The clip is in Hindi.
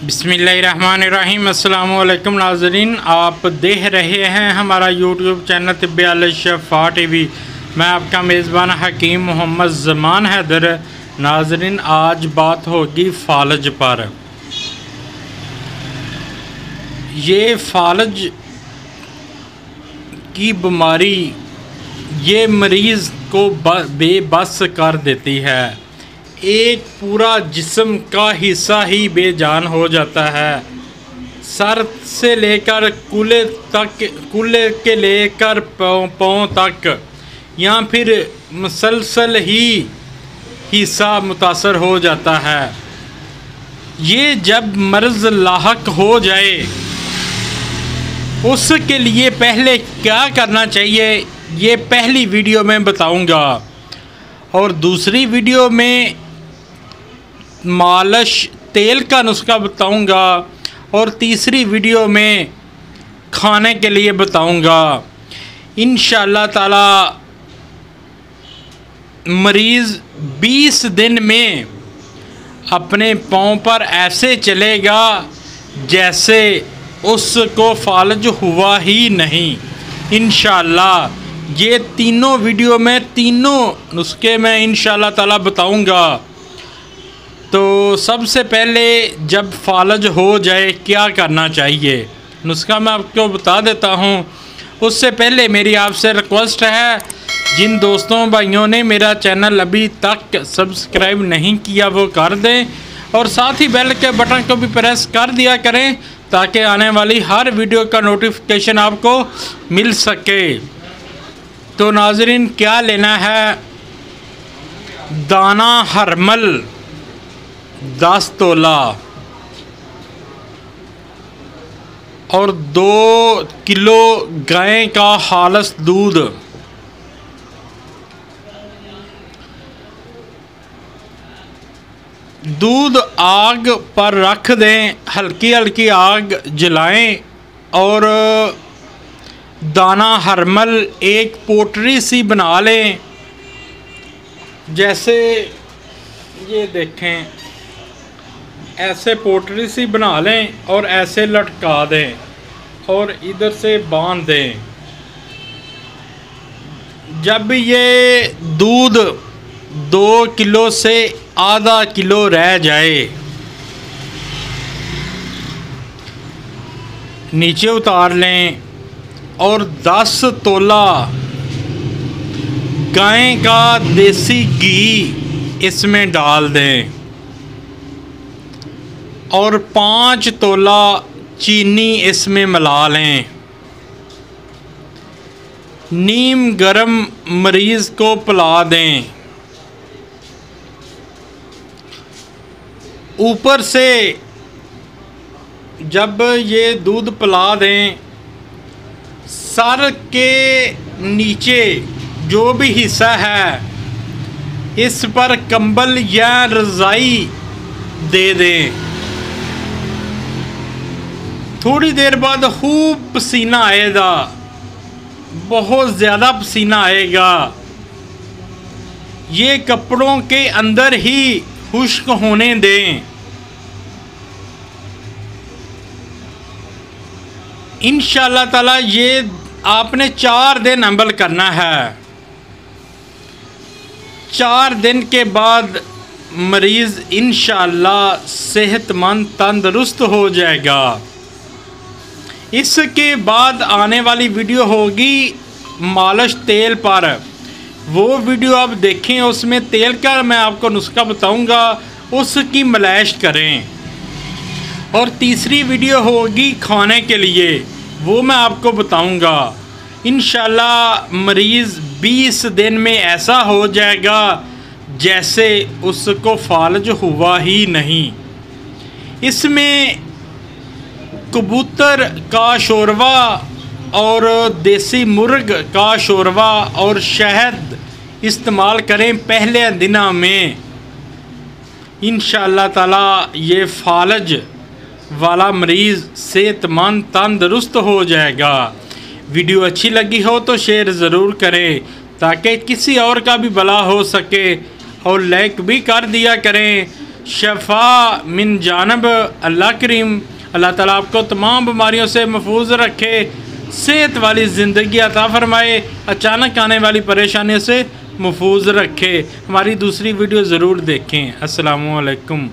बिस्मिल्लाहिर्रहमानिर्रहीम। अस्सलामु अलैकुम नाज़रीन, आप देख रहे हैं हमारा यूट्यूब चैनल तिब्बे शफ़ा टीवी। मैं आपका मेज़बान हकीम मोहम्मद ज़मान हैदर। नाज़रीन, आज बात होगी फ़ालज पर। ये फ़ालज की बीमारी ये मरीज़ को बेबस कर देती है। एक पूरा जिस्म का हिस्सा ही बेजान हो जाता है। सर से लेकर कूल्हे के लेकर पाँव तक, या फिर मुसलसल ही हिस्सा मुतासर हो जाता है। ये जब मर्ज़ लाहक हो जाए उसके लिए पहले क्या करना चाहिए, ये पहली वीडियो में बताऊंगा, और दूसरी वीडियो में मालिश तेल का नुस्खा बताऊंगा, और तीसरी वीडियो में खाने के लिए बताऊंगा। इंशाअल्लाह ताला मरीज़ 20 दिन में अपने पाँव पर ऐसे चलेगा जैसे उसको फ़ालज हुआ ही नहीं। इंशाअल्लाह ये तीनों वीडियो में तीनों नुस्खे मैं इंशाअल्लाह ताला बताऊंगा। तो सबसे पहले जब फ़ालज हो जाए क्या करना चाहिए, नुस्खा मैं आपको बता देता हूँ। उससे पहले मेरी आपसे रिक्वेस्ट है, जिन दोस्तों भाइयों ने मेरा चैनल अभी तक सब्सक्राइब नहीं किया वो कर दें, और साथ ही बेल के बटन को भी प्रेस कर दिया करें ताकि आने वाली हर वीडियो का नोटिफिकेशन आपको मिल सके। तो नाज़रीन, क्या लेना है, दाना हरमल 10 तोला और 2 किलो गाय का खालिस दूध, दूध आग पर रख दें, हल्की हल्की आग जलाएं, और दाना हरमल एक पोटरी सी बना लें। जैसे ये देखें, ऐसे पोटरी सी बना लें और ऐसे लटका दें और इधर से बांध दें। जब ये दूध 2 किलो से आधा किलो रह जाए, नीचे उतार लें और 10 तोला गाय का देसी घी इसमें डाल दें, और 5 तोला चीनी इसमें मिला लें। नीम गरम मरीज़ को पिला दें। ऊपर से जब ये दूध पिला दें, सर के नीचे जो भी हिस्सा है इस पर कंबल या रज़ाई दे दें। थोड़ी देर बाद खूब पसीना आएगा, बहुत ज़्यादा पसीना आएगा। ये कपड़ों के अंदर ही खुश्क होने दें। इंशाअल्लाह ताला ये आपने 4 दिन अमल करना है। 4 दिन के बाद मरीज़ इंशाअल्लाह सेहतमंद तंदुरुस्त हो जाएगा। इसके बाद आने वाली वीडियो होगी मालिश तेल पर, वो वीडियो आप देखें, उसमें तेल का मैं आपको नुस्खा बताऊंगा, उसकी मालिश करें। और तीसरी वीडियो होगी खाने के लिए, वो मैं आपको बताऊंगा। इंशाअल्लाह मरीज़ 20 दिन में ऐसा हो जाएगा जैसे उसको फ़ालज हुआ ही नहीं। इसमें कबूतर का शोरवा और देसी मुर्ग का शोरवा और शहद इस्तेमाल करें पहले दिनों में। इंशाअल्लाह ताला ये फ़ालज वाला मरीज़ सेहतमंद तंदुरुस्त हो जाएगा। वीडियो अच्छी लगी हो तो शेयर ज़रूर करें ताकि किसी और का भी भला हो सके, और लाइक भी कर दिया करें शफा मिन जानब अल्लाह करीम। अल्लाह ताला आपको तमाम बीमारियों से महफूज रखे, सेहत वाली ज़िंदगी अता फ़रमाए, अचानक आने वाली परेशानियों से महफूज रखे। हमारी दूसरी वीडियो ज़रूर देखें। अस्सलामु अलैकुम।